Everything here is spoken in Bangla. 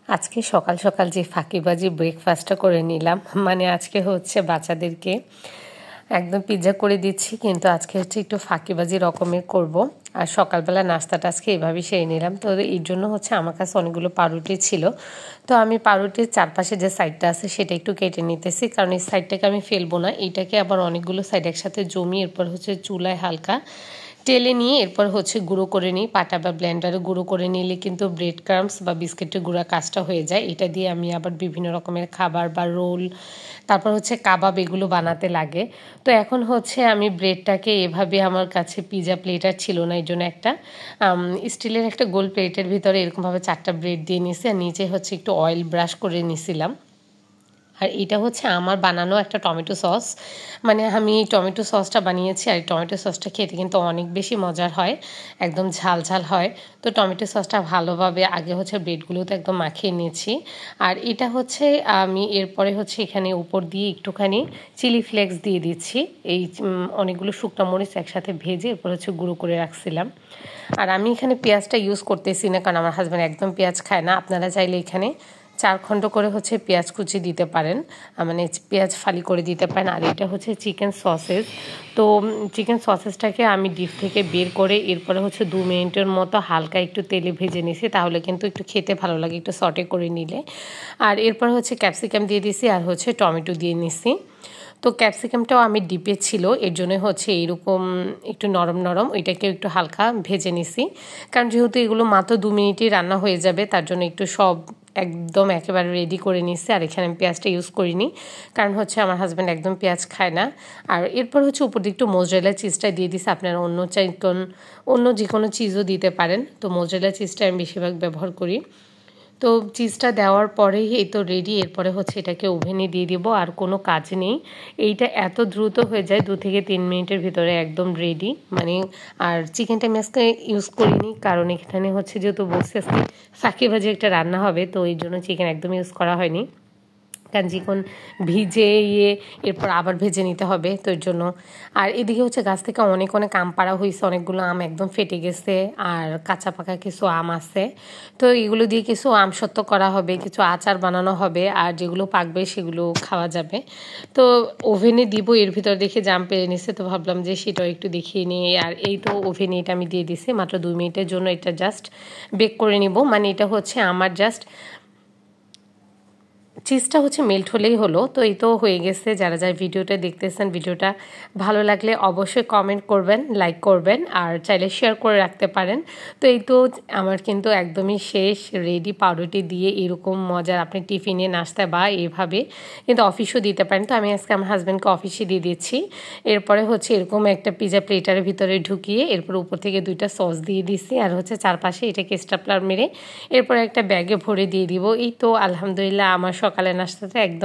আজকে সকাল সকাল যে ফাঁকিবাজি ব্রেকফাস্টটা করে নিলাম, মানে আজকে হচ্ছে বাচ্চাদেরকে একদম পিৎজা করে দিচ্ছি, কিন্তু আজকে হচ্ছে একটু ফাঁকিবাজি রকমের করব। আর সকালবেলা নাস্তাটা আজকে এভাবেই সেরে নিলাম। তো এর জন্য হচ্ছে আমার কাছে অনেকগুলো পাউরুটি ছিল, তো আমি পাউরুটির চারপাশে যে সাইডটা আছে সেটা একটু কেটে নিতেছি, কারণ এই সাইডটাকে আমি ফেলবো না, এইটাকে আবার অনেকগুলো সাইড একসাথে জমিয়ে এরপর হচ্ছে চুলায় হালকা টেলে নিয়ে এরপর হচ্ছে গুঁড়ো করে নিই। পাটা বা ব্লেন্ডারে গুঁড়ো করে নিলে কিন্তু ব্রেড ক্রাম্বস বা বিস্কিটের গুঁড়া কাজটা হয়ে যায়। এটা দিয়ে আমি আবার বিভিন্ন রকমের খাবার বা রোল, তারপর হচ্ছে কাবাব, এগুলো বানাতে লাগে। তো এখন হচ্ছে আমি ব্রেডটাকে এভাবে, আমার কাছে পিৎজা প্লেটার ছিল না, এই জন্য একটা স্টিলের একটা গোল প্লেটের ভিতরে এরকমভাবে 4টা ব্রেড দিয়ে নিয়েছি, আর নিচে হচ্ছে একটু অয়েল ব্রাশ করে নিয়েছিলাম। আর এটা হচ্ছে আমার বানানো একটা টমেটো সস, মানে আমি টমেটো সসটা বানিয়েছি, আর টমেটো সসটা খেতে কিন্তু অনেক বেশি মজার হয়, একদম ঝাল ঝাল হয়। তো টমেটো সসটা ভালোভাবে আগে হচ্ছে ব্রেডগুলোতে একদম মাখিয়ে নিয়েছি। আর এটা হচ্ছে আমি এরপরে হচ্ছে এখানে উপর দিয়ে একটুখানি চিলি ফ্লেক্স দিয়ে দিচ্ছি। এই অনেকগুলো শুকনো মরিচ একসাথে ভেজে এরপর হচ্ছে গুঁড়ো করে রাখছিলাম। আর আমি এখানে পেঁয়াজটা ইউজ করতেছি না, কারণ আমার হাজব্যান্ড একদম পেঁয়াজ খায় না। আপনারা চাইলে এখানে 4 খণ্ড করে হচ্ছে পেঁয়াজ কুচি দিতে পারেন, মানে পেঁয়াজ ফালি করে দিতে পারেন। আর এটা হচ্ছে চিকেন সসেজ। তো চিকেন সসেজটাকে আমি ডিপ থেকে বের করে এরপরে হচ্ছে 2 মিনিটের মতো হালকা একটু তেলে ভেজে নিয়েছি, তাহলে কিন্তু একটু খেতে ভালো লাগে একটু সটে করে নিলে। আর এরপর হচ্ছে ক্যাপসিকাম দিয়ে দিয়েছি, আর হচ্ছে টমেটো দিয়ে নিয়েছি। তো ক্যাপসিকামটাও আমি ডিপে ছিল, এর জন্য হচ্ছে এইরকম একটু নরম নরম, ওইটাকে একটু হালকা ভেজে নিছি, কারণ যেহেতু এগুলো মাত্র 2 মিনিটেই রান্না হয়ে যাবে, তার জন্য একটু সব একদম একেবারে রেডি করে নিচ্ছি। আর এখানে আমি পেঁয়াজটা ইউজ করিনি, কারণ হচ্ছে আমার হাজব্যান্ড একদম পেঁয়াজ খায় না। আর এরপর হচ্ছে উপর দিয়ে একটু মোজারেলা চিজটা দিয়ে দিছি। আপনারা অন্য যে কোনো চিজও দিতে পারেন, তো মোজারেলা চিজটা আমি বেশিরভাগ ব্যবহার করি। তো চিজটা দেওয়ার পরেই এই তো রেডি। এরপরে হচ্ছে এটাকে ওভেনে দিয়ে দিব, আর কোনো কাজ নেই। এইটা এত দ্রুত হয়ে যায়, 2 থেকে 3 মিনিটের ভিতরে একদম রেডি। মানে আর চিকেনটা আমি আজকে ইউজ করিনি, কারণ এখানে হচ্ছে যেহেতু বলছি আজকে ফাঁকিবাজি একটা রান্না হবে, তো এই জন্য চিকেন একদম ইউজ করা হয়নি, কারণ চিকেন ভিজে এরপর আবার ভেজে নিতে হবে, তো এর জন্য। আর এদিকে হচ্ছে গাছ থেকে অনেক অনেক আম পাড়া হয়েছে, অনেকগুলো আম একদম ফেটে গেছে, আর কাঁচা পাকা কিছু আম আছে। তো এগুলো দিয়ে কিছু আমসত্ত্ব করা হবে, কিছু আচার বানানো হবে, আর যেগুলো পাকবে সেগুলো খাওয়া যাবে। তো ওভেনে দিব, এর ভিতর দেখে জাম পেরে নিছে, তো ভাবলাম যে সেটাও একটু দেখিয়ে নিই। আর এই তো ওভেনে এটা আমি দিয়ে দিছি মাত্র 2 মিনিটের জন্য, এটা জাস্ট বেক করে নিব। মানে এটা হচ্ছে আমার জাস্ট চিজটা হচ্ছে মেল্ট হলেই হলো। তো এই তো হয়ে গেছে। যারা যারা ভিডিওটা দেখতেছেন, ভিডিওটা ভালো লাগলে অবশ্যই কমেন্ট করবেন, লাইক করবেন, আর চাইলে শেয়ার করে রাখতে পারেন। তো এই তো আমার কিন্তু একদমই শেষ, রেডি। পাউরুটি দিয়ে এরকম মজার আপনি টিফিনে, নাস্তা বা এভাবে কিন্তু অফিসও দিতে পারেন। তো আমি আজকে আমার হাজব্যান্ডকে অফিসে দিয়ে দিচ্ছি। এরপরে হচ্ছে এরকম একটা পিজা প্লেটারের ভিতরে ঢুকিয়ে এরপর উপর থেকে 2টা সস দিয়ে দিচ্ছি, আর হচ্ছে চারপাশে এটাকে স্টাপলার মেরে এরপর একটা ব্যাগে ভরে দিয়ে দিব। এই তো আলহামদুলিল্লাহ আমার সকালের নাস্তাটা একদম